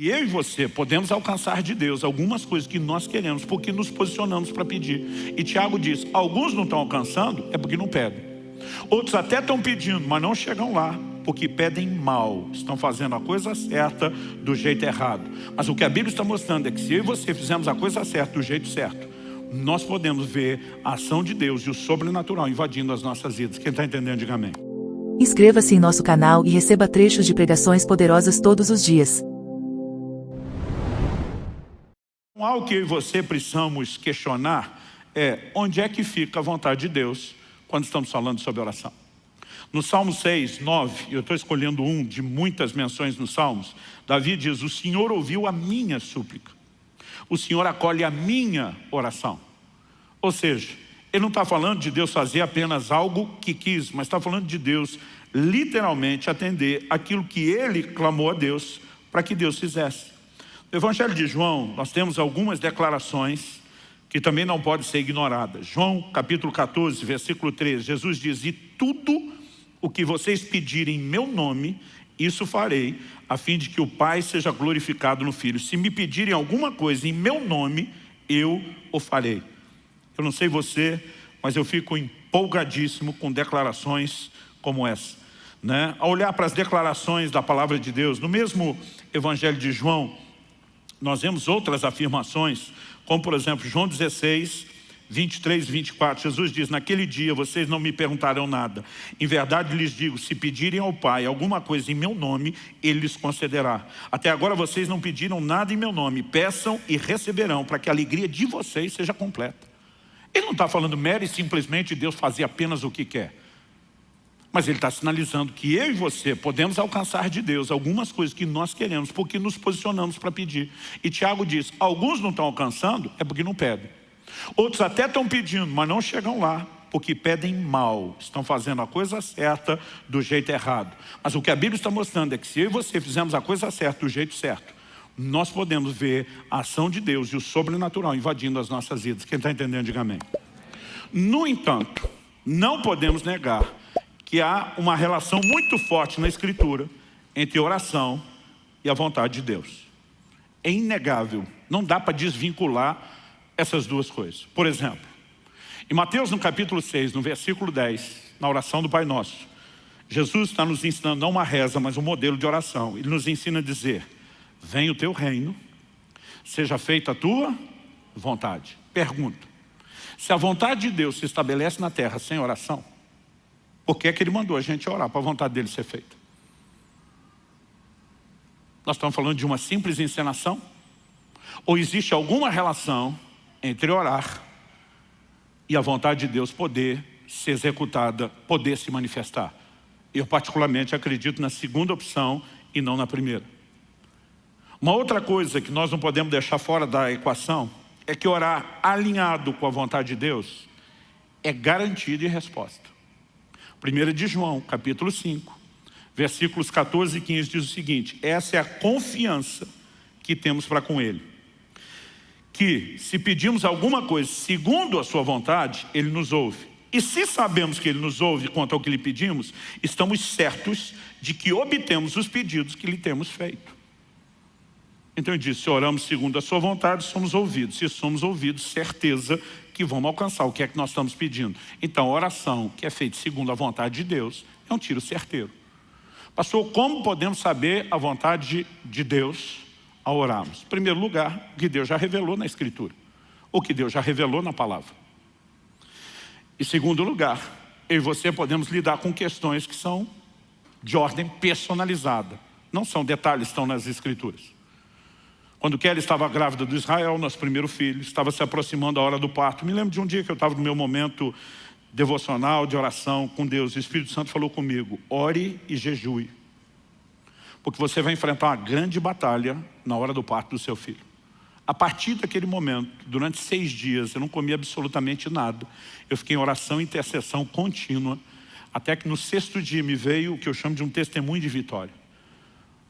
E eu e você podemos alcançar de Deus algumas coisas que nós queremos, porque nos posicionamos para pedir. E Tiago diz, alguns não estão alcançando, é porque não pedem. Outros até estão pedindo, mas não chegam lá, porque pedem mal. Estão fazendo a coisa certa do jeito errado. Mas o que a Bíblia está mostrando é que se eu e você fizermos a coisa certa do jeito certo, nós podemos ver a ação de Deus e o sobrenatural invadindo as nossas vidas. Quem está entendendo, diga amém. Inscreva-se em nosso canal e receba trechos de pregações poderosas todos os dias. Algo que eu e você precisamos questionar é onde é que fica a vontade de Deus quando estamos falando sobre oração. No Salmo 6, 9, eu estou escolhendo um de muitas menções nos Salmos, Davi diz, o Senhor ouviu a minha súplica. O Senhor acolhe a minha oração. Ou seja, ele não está falando de Deus fazer apenas algo que quis, mas está falando de Deus literalmente atender aquilo que ele clamou a Deus para que Deus fizesse. No Evangelho de João, nós temos algumas declarações que também não podem ser ignoradas. João capítulo 14, versículo 13, Jesus diz, e tudo o que vocês pedirem em meu nome, isso farei, a fim de que o Pai seja glorificado no Filho. Se me pedirem alguma coisa em meu nome, eu o farei. Eu não sei você, mas eu fico empolgadíssimo com declarações como essa, né? Ao olhar para as declarações da palavra de Deus, no mesmo Evangelho de João, nós vemos outras afirmações, como por exemplo, João 16, 23 e 24, Jesus diz, naquele dia vocês não me perguntarão nada. Em verdade lhes digo, se pedirem ao Pai alguma coisa em meu nome, Ele lhes concederá. Até agora vocês não pediram nada em meu nome, peçam e receberão, para que a alegria de vocês seja completa. Ele não está falando mero e simplesmente Deus fazer apenas o que quer. Mas ele está sinalizando que eu e você podemos alcançar de Deus algumas coisas que nós queremos, porque nos posicionamos para pedir. E Tiago diz, alguns não estão alcançando, é porque não pedem. Outros até estão pedindo, mas não chegam lá, porque pedem mal. Estão fazendo a coisa certa do jeito errado. Mas o que a Bíblia está mostrando é que se eu e você fizermos a coisa certa do jeito certo, nós podemos ver a ação de Deus e o sobrenatural invadindo as nossas vidas. Quem está entendendo, diga amém. No entanto, não podemos negar que há uma relação muito forte na Escritura entre oração e a vontade de Deus. É inegável, não dá para desvincular essas duas coisas. Por exemplo, em Mateus no capítulo 6, no versículo 10, na oração do Pai Nosso, Jesus está nos ensinando não uma reza, mas um modelo de oração. Ele nos ensina a dizer, venha o teu reino, seja feita a tua vontade. Pergunto, se a vontade de Deus se estabelece na terra sem oração, por que é que ele mandou a gente orar para a vontade dele ser feita? Nós estamos falando de uma simples encenação? Ou existe alguma relação entre orar e a vontade de Deus poder ser executada, poder se manifestar? Eu particularmente acredito na segunda opção e não na primeira. Uma outra coisa que nós não podemos deixar fora da equação é que orar alinhado com a vontade de Deus é garantia de resposta. 1 de João, capítulo 5, versículos 14 e 15 diz o seguinte, essa é a confiança que temos para com Ele. Que se pedimos alguma coisa segundo a sua vontade, Ele nos ouve. E se sabemos que Ele nos ouve quanto ao que lhe pedimos, estamos certos de que obtemos os pedidos que lhe temos feito. Então ele diz, se oramos segundo a sua vontade, somos ouvidos. Se somos ouvidos, certeza que vamos alcançar o que é que nós estamos pedindo. Então a oração que é feita segundo a vontade de Deus é um tiro certeiro. Pastor, como podemos saber a vontade de Deus ao orarmos? Em primeiro lugar, o que Deus já revelou na Escritura. O que Deus já revelou na palavra. Em segundo lugar, eu e você podemos lidar com questões que são de ordem personalizada. Não são detalhes, estão nas Escrituras. Quando Kelly estava grávida do Israel, nosso primeiro filho, estava se aproximando a hora do parto. Me lembro de um dia que eu estava no meu momento devocional, de oração com Deus. O Espírito Santo falou comigo, ore e jejue. Porque você vai enfrentar uma grande batalha na hora do parto do seu filho. A partir daquele momento, durante 6 dias, eu não comi absolutamente nada. Eu fiquei em oração e intercessão contínua, até que no 6º dia me veio o que eu chamo de um testemunho de vitória.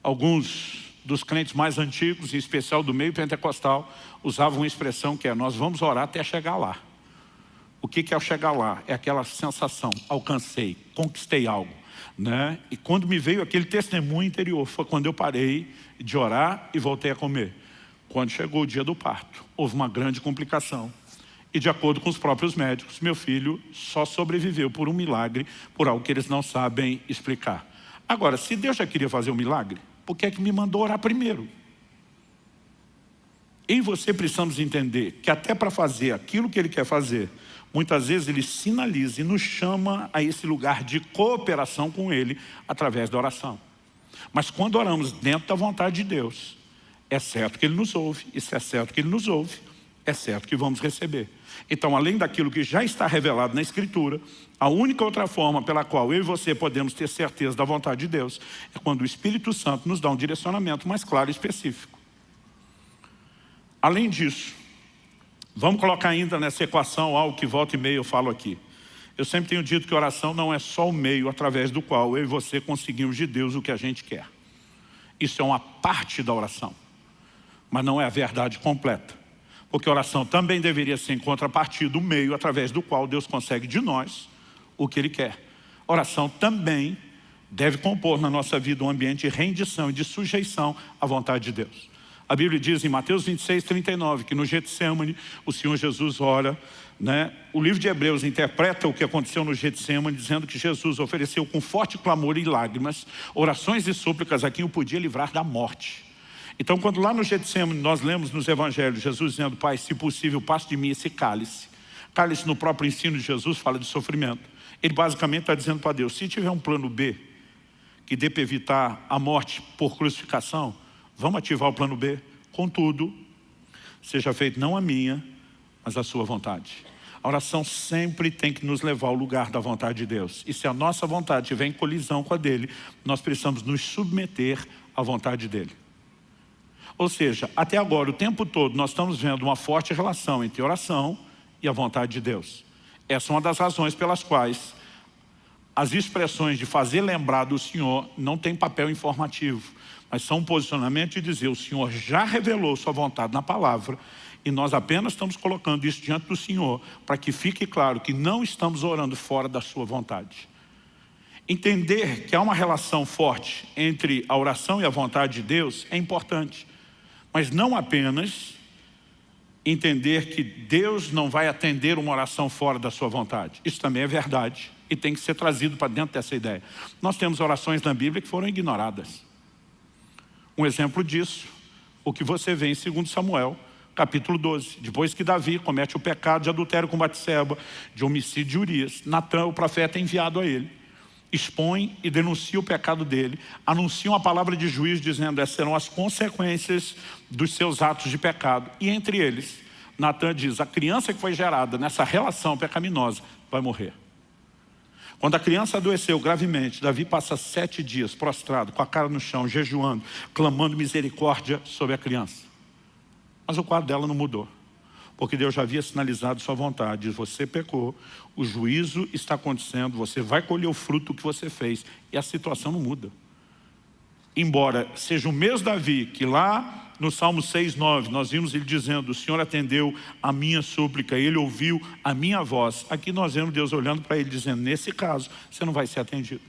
Alguns dos crentes mais antigos, em especial do meio pentecostal, usavam uma expressão que é, nós vamos orar até chegar lá. O que é o chegar lá? É aquela sensação, alcancei, conquistei algo. né? E quando me veio aquele testemunho interior, foi quando eu parei de orar e voltei a comer. Quando chegou o dia do parto, houve uma grande complicação. E de acordo com os próprios médicos, meu filho só sobreviveu por um milagre, por algo que eles não sabem explicar. Agora, se Deus já queria fazer um milagre, por que é que me mandou orar primeiro? Eu e você precisamos entender que até para fazer aquilo que Ele quer fazer, muitas vezes Ele sinaliza e nos chama a esse lugar de cooperação com Ele através da oração. Mas quando oramos dentro da vontade de Deus, é certo que Ele nos ouve. E se é certo que Ele nos ouve, é certo que vamos receber. Então, além daquilo que já está revelado na Escritura, a única outra forma pela qual eu e você podemos ter certeza da vontade de Deus é quando o Espírito Santo nos dá um direcionamento mais claro e específico. Além disso, vamos colocar ainda nessa equação algo que volta e meia eu falo aqui. Eu sempre tenho dito que oração não é só o meio através do qual eu e você conseguimos de Deus o que a gente quer. Isso é uma parte da oração, mas não é a verdade completa. Porque a oração também deveria ser em contrapartida do meio através do qual Deus consegue de nós o que Ele quer. A oração também deve compor na nossa vida um ambiente de rendição e de sujeição à vontade de Deus. A Bíblia diz em Mateus 26, 39, que no Getsêmani o Senhor Jesus ora, né? O livro de Hebreus interpreta o que aconteceu no Getsêmani, dizendo que Jesus ofereceu com forte clamor e lágrimas, orações e súplicas a quem o podia livrar da morte. Então, quando lá no Getsêmani nós lemos nos evangelhos, Jesus dizendo, Pai, se possível, passe de mim esse cálice. Cálice no próprio ensino de Jesus fala de sofrimento. Ele basicamente está dizendo para Deus, se tiver um plano B, que dê para evitar a morte por crucificação, vamos ativar o plano B. Contudo, seja feito não a minha, mas a sua vontade. A oração sempre tem que nos levar ao lugar da vontade de Deus. E se a nossa vontade estiver em colisão com a dele, nós precisamos nos submeter à vontade dele. Ou seja, até agora, o tempo todo, nós estamos vendo uma forte relação entre oração e a vontade de Deus. Essa é uma das razões pelas quais as expressões de fazer lembrar do Senhor não tem papel informativo, mas são um posicionamento de dizer, o Senhor já revelou sua vontade na palavra, e nós apenas estamos colocando isso diante do Senhor, para que fique claro que não estamos orando fora da sua vontade. Entender que há uma relação forte entre a oração e a vontade de Deus é importante. Mas não apenas entender que Deus não vai atender uma oração fora da sua vontade. Isso também é verdade e tem que ser trazido para dentro dessa ideia. Nós temos orações na Bíblia que foram ignoradas. Um exemplo disso, o que você vê em 2 Samuel, capítulo 12. Depois que Davi comete o pecado de adultério com Batseba, de homicídio de Urias, Natã, o profeta, é enviado a ele. Expõe e denuncia o pecado dele, anuncia uma palavra de juízo dizendo essas serão as consequências dos seus atos de pecado. E entre eles, Natã diz, a criança que foi gerada nessa relação pecaminosa vai morrer. Quando a criança adoeceu gravemente, Davi passa 7 dias prostrado, com a cara no chão, jejuando, clamando misericórdia sobre a criança. Mas o quadro dela não mudou. Porque Deus já havia sinalizado sua vontade. Você pecou, o juízo está acontecendo, você vai colher o fruto que você fez. E a situação não muda. Embora seja o mesmo Davi, que lá no Salmo 6:9, nós vimos ele dizendo, o Senhor atendeu a minha súplica, ele ouviu a minha voz. Aqui nós vemos Deus olhando para ele dizendo, nesse caso, você não vai ser atendido.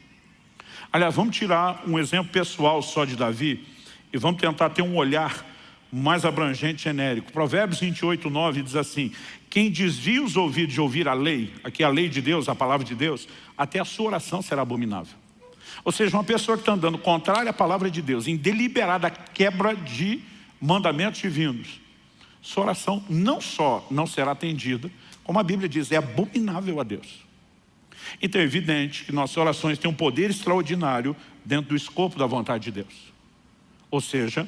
Aliás, vamos tirar um exemplo pessoal só de Davi e vamos tentar ter um olhar mais abrangente, genérico. Provérbios 28:9 diz assim, quem desvia os ouvidos de ouvir a lei, aqui a lei de Deus, a palavra de Deus, até a sua oração será abominável. Ou seja, uma pessoa que está andando contrária à palavra de Deus, em deliberada quebra de mandamentos divinos, sua oração não só não será atendida, como a Bíblia diz, é abominável a Deus. Então é evidente que nossas orações têm um poder extraordinário dentro do escopo da vontade de Deus. Ou seja,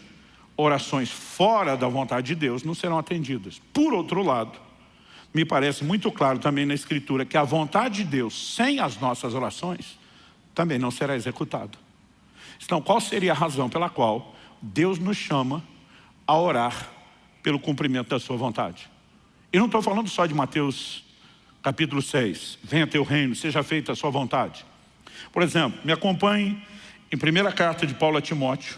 orações fora da vontade de Deus não serão atendidas. Por outro lado, me parece muito claro também na Escritura que a vontade de Deus, sem as nossas orações, também não será executada. Então, qual seria a razão pela qual Deus nos chama a orar pelo cumprimento da sua vontade? E não estou falando só de Mateus capítulo 6, venha teu reino, seja feita a sua vontade. Por exemplo, me acompanhe em primeira carta de Paulo a Timóteo,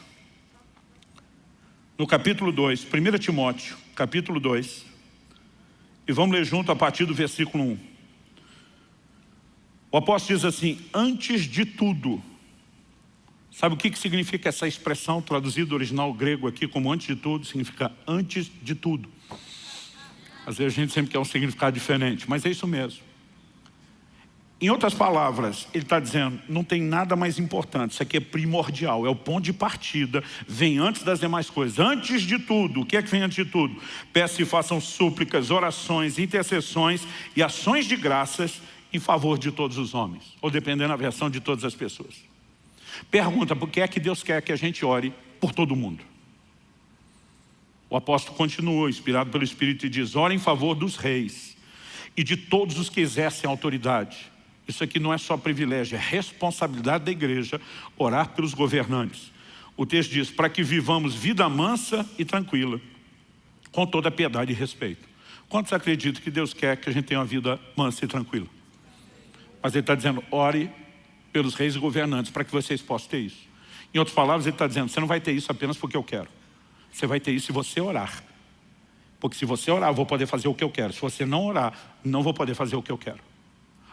no capítulo 2, 1 Timóteo, capítulo 2, e vamos ler junto a partir do versículo 1. O apóstolo diz assim, antes de tudo, Sabe o que significa essa expressão traduzida do original grego aqui como antes de tudo? Significa antes de tudo. Às vezes a gente sempre quer um significado diferente, mas é isso mesmo. Em outras palavras, ele está dizendo, não tem nada mais importante, isso aqui é primordial, é o ponto de partida, vem antes das demais coisas. Antes de tudo, o que é que vem antes de tudo? Peço e façam súplicas, orações, intercessões e ações de graças em favor de todos os homens, ou dependendo da versão, de todas as pessoas. Pergunta, por que é que Deus quer que a gente ore por todo mundo? O apóstolo continua, inspirado pelo Espírito, e diz, ore em favor dos reis e de todos os que exercem autoridade. Isso aqui não é só privilégio, é responsabilidade da igreja orar pelos governantes. O texto diz, para que vivamos vida mansa e tranquila, com toda piedade e respeito. Quantos acreditam que Deus quer que a gente tenha uma vida mansa e tranquila? Mas ele está dizendo, ore pelos reis e governantes, para que vocês possam ter isso. Em outras palavras, ele está dizendo, você não vai ter isso apenas porque eu quero. Você vai ter isso se você orar. Porque se você orar, eu vou poder fazer o que eu quero. Se você não orar, não vou poder fazer o que eu quero.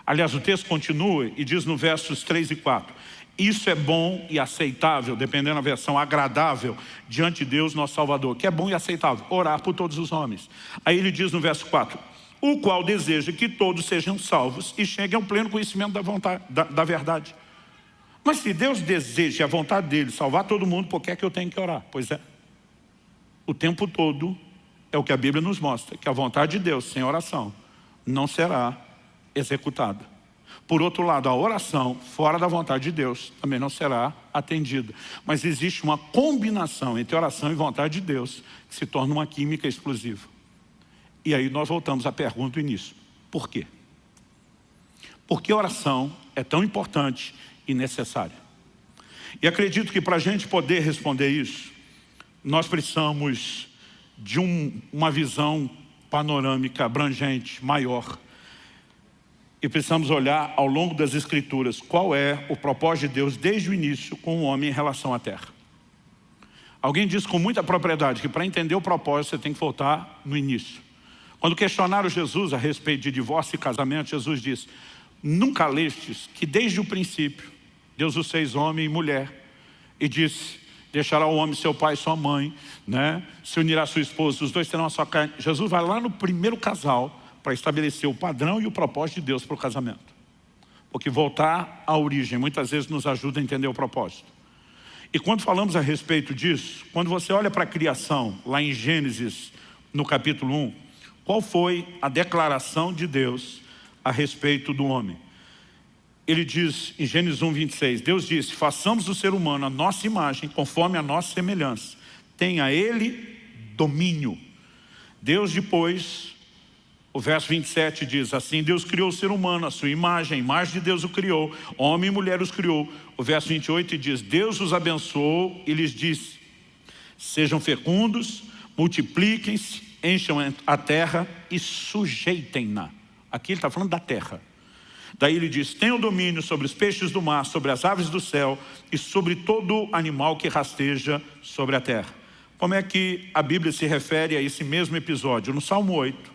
Aliás, o texto continua e diz no versos 3 e 4, isso é bom e aceitável, dependendo da versão, agradável, diante de Deus, nosso Salvador. Que é bom e aceitável, orar por todos os homens. Aí ele diz no verso 4, o qual deseja que todos sejam salvos e cheguem ao pleno conhecimento da vontade, da verdade. Mas se Deus deseja a vontade dele salvar todo mundo, por que é que eu tenho que orar? Pois é, o tempo todo é o que a Bíblia nos mostra, que a vontade de Deus sem oração não será executada. Por outro lado, a oração fora da vontade de Deus também não será atendida. Mas existe uma combinação entre oração e vontade de Deus que se torna uma química explosiva. E aí nós voltamos à pergunta do início. Por quê? Por que a oração é tão importante e necessária? E acredito que para a gente poder responder isso, nós precisamos de uma visão panorâmica, abrangente, maior. E precisamos olhar ao longo das Escrituras qual é o propósito de Deus desde o início com o homem em relação à terra. Alguém diz com muita propriedade que para entender o propósito você tem que voltar no início. Quando questionaram Jesus a respeito de divórcio e casamento, Jesus disse, nunca lestes que desde o princípio Deus os fez homem e mulher e disse, deixará o homem seu pai e sua mãe, né? Se unirá a sua esposa, os dois terão a sua carne. Jesus vai lá no primeiro casal para estabelecer o padrão e o propósito de Deus para o casamento. Porque voltar à origem muitas vezes nos ajuda a entender o propósito. E quando falamos a respeito disso, quando você olha para a criação, lá em Gênesis, no capítulo 1, qual foi a declaração de Deus a respeito do homem? Ele diz em Gênesis 1, 26, Deus disse, façamos o ser humano a nossa imagem, conforme a nossa semelhança. Tenha ele domínio. Deus depois, o verso 27 diz, assim Deus criou o ser humano, a sua imagem, a imagem de Deus o criou, homem e mulher os criou. O verso 28 diz, Deus os abençoou e lhes disse, sejam fecundos, multipliquem-se, encham a terra e sujeitem-na. Aqui ele está falando da terra. Daí ele diz, tenham domínio sobre os peixes do mar, sobre as aves do céu e sobre todo animal que rasteja sobre a terra. Como é que a Bíblia se refere a esse mesmo episódio? No Salmo 8,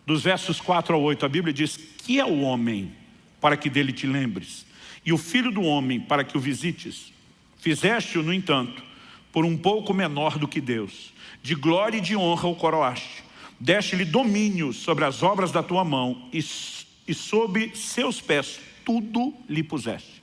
dos versos 4 a 8, a Bíblia diz, que é o homem para que dele te lembres? E o filho do homem para que o visites? Fizeste-o, no entanto, por um pouco menor do que Deus. De glória e de honra o coroaste. Deste-lhe domínio sobre as obras da tua mão e sob seus pés tudo lhe puseste.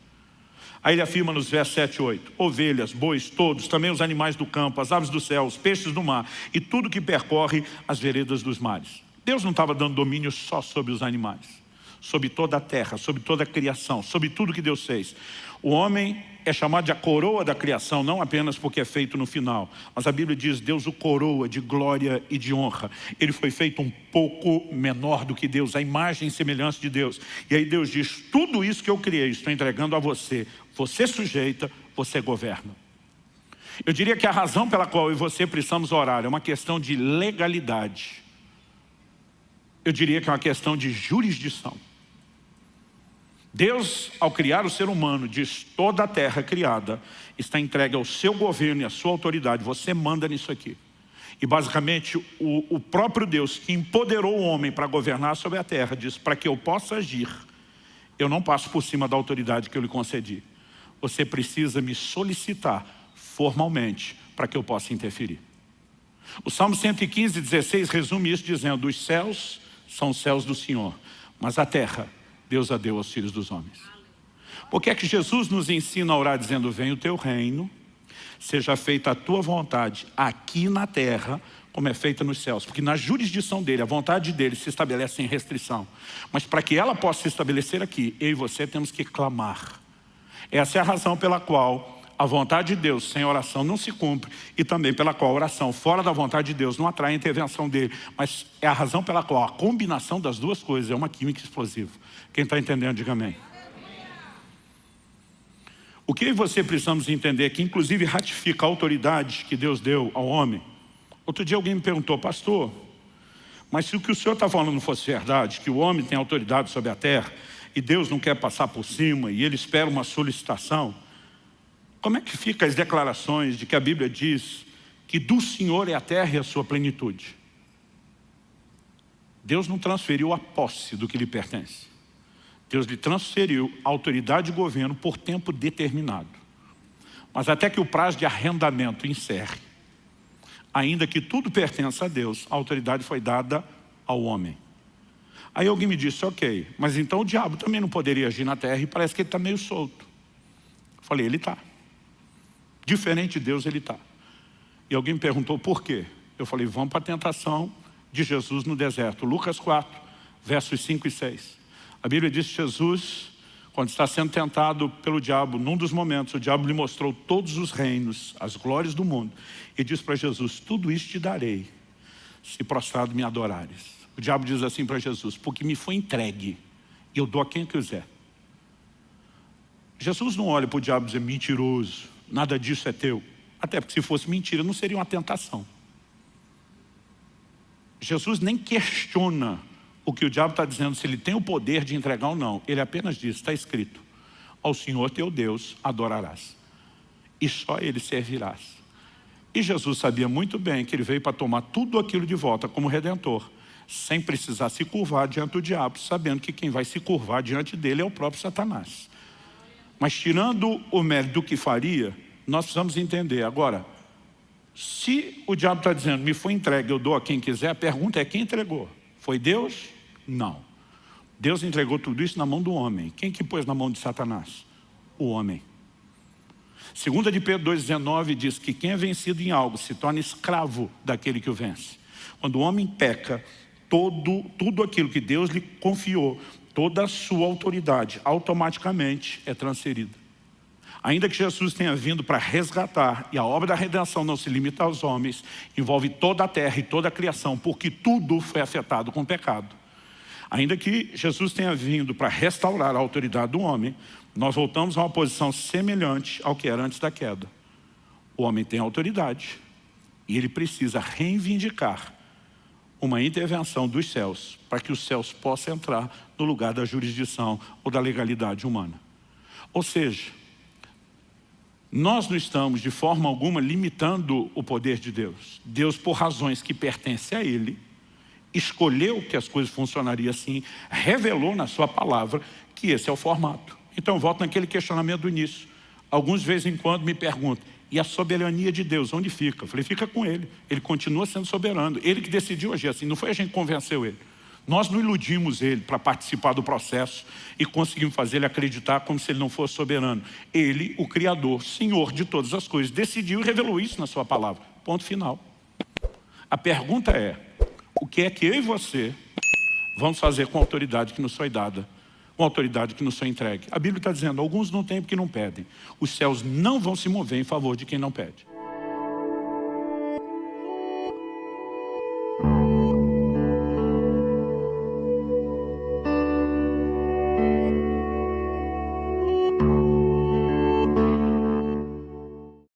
Aí ele afirma nos versos 7 e 8, ovelhas, bois, todos, também os animais do campo, as aves do céu, os peixes do mar e tudo que percorre as veredas dos mares. Deus não estava dando domínio só sobre os animais, sobre toda a terra, sobre toda a criação, sobre tudo que Deus fez. O homem é chamado de a coroa da criação, não apenas porque é feito no final, mas a Bíblia diz, Deus o coroa de glória e de honra. Ele foi feito um pouco menor do que Deus, a imagem e semelhança de Deus. E aí Deus diz, tudo isso que eu criei, estou entregando a você. Você sujeita, você governa. Eu diria que a razão pela qual eu e você precisamos orar é uma questão de legalidade. Eu diria que é uma questão de jurisdição. Deus, ao criar o ser humano, diz, toda a terra criada está entregue ao seu governo e à sua autoridade. Você manda nisso aqui. E basicamente o próprio Deus que empoderou o homem para governar sobre a terra, diz, para que eu possa agir, eu não passo por cima da autoridade que eu lhe concedi. você precisa me solicitar formalmente para que eu possa interferir. O Salmo 115:16 resume isso dizendo: os céus são os céus do Senhor, mas a terra Deus a deu aos filhos dos homens. Por que é que Jesus nos ensina a orar dizendo: venha o teu reino, seja feita a tua vontade aqui na terra, como é feita nos céus? Porque na jurisdição dele, a vontade dele se estabelece sem restrição. Mas para que ela possa se estabelecer aqui, eu e você temos que clamar. Essa é a razão pela qual a vontade de Deus sem oração não se cumpre, e também pela qual a oração fora da vontade de Deus não atrai a intervenção dele. Mas é a razão pela qual a combinação das duas coisas é uma química explosiva. Quem está entendendo, diga amém. O que eu e você precisamos entender é que inclusive ratifica a autoridade que Deus deu ao homem. Outro dia alguém me perguntou: pastor, mas se o que o senhor está falando fosse verdade, que o homem tem autoridade sobre a terra e Deus não quer passar por cima e ele espera uma solicitação, como é que fica as declarações de que a Bíblia diz que do Senhor é a terra e a sua plenitude? Deus não transferiu a posse do que lhe pertence. Deus lhe transferiu a autoridade de governo por tempo determinado. Mas até que o prazo de arrendamento encerre, ainda que tudo pertença a Deus, a autoridade foi dada ao homem. Aí alguém me disse: ok, mas então o diabo também não poderia agir na terra, e parece que ele está meio solto. Eu falei: ele está. Diferente de Deus, ele está. E alguém me perguntou por quê. Eu falei: vamos para a tentação de Jesus no deserto. Lucas 4, versos 5 e 6. A Bíblia diz que Jesus, quando está sendo tentado pelo diabo, num dos momentos, o diabo lhe mostrou todos os reinos, as glórias do mundo, e diz para Jesus: tudo isso te darei, se prostrado me adorares. O diabo diz assim para Jesus: porque me foi entregue, e eu dou a quem quiser. Jesus não olha para o diabo e diz: mentiroso, nada disso é teu. Até porque se fosse mentira, não seria uma tentação. Jesus nem questiona o que o diabo está dizendo, se ele tem o poder de entregar ou não. Ele apenas diz: está escrito, ao Senhor teu Deus adorarás, e só ele servirás. E Jesus sabia muito bem que ele veio para tomar tudo aquilo de volta como Redentor, sem precisar se curvar diante do diabo, sabendo que quem vai se curvar diante dele é o próprio Satanás. Mas tirando o mérito do que faria, nós precisamos entender. Agora, se o diabo está dizendo: me foi entregue, eu dou a quem quiser, a pergunta é: quem entregou? Foi Deus? Não. Deus entregou tudo isso na mão do homem. Quem que pôs na mão de Satanás? O homem. 2 de Pedro 2,19 diz que quem é vencido em algo se torna escravo daquele que o vence. Quando o homem peca, tudo aquilo que Deus lhe confiou, toda a sua autoridade, automaticamente é transferida. Ainda que Jesus tenha vindo para resgatar, e a obra da redenção não se limita aos homens, envolve toda a terra e toda a criação, porque tudo foi afetado com o pecado. Ainda que Jesus tenha vindo para restaurar a autoridade do homem, nós voltamos a uma posição semelhante ao que era antes da queda. O homem tem autoridade e ele precisa reivindicar uma intervenção dos céus para que os céus possam entrar no lugar da jurisdição ou da legalidade humana. Ou seja, nós não estamos de forma alguma limitando o poder de Deus. Deus, por razões que pertencem a Ele, escolheu que as coisas funcionariam assim, revelou na sua palavra que esse é o formato. Então eu volto naquele questionamento do início. Alguns de vez em quando me perguntam: e a soberania de Deus, onde fica? Eu falei: fica com Ele. Ele continua sendo soberano. Ele que decidiu agir assim, não foi a gente que convenceu Ele. Nós não iludimos Ele para participar do processo e conseguimos fazer Ele acreditar como se Ele não fosse soberano. Ele, o Criador, Senhor de todas as coisas, decidiu e revelou isso na sua palavra. Ponto final. A pergunta é: o que é que eu e você vamos fazer com a autoridade que nos foi dada, com a autoridade que nos foi entregue? A Bíblia está dizendo: alguns não têm porque não pedem. Os céus não vão se mover em favor de quem não pede.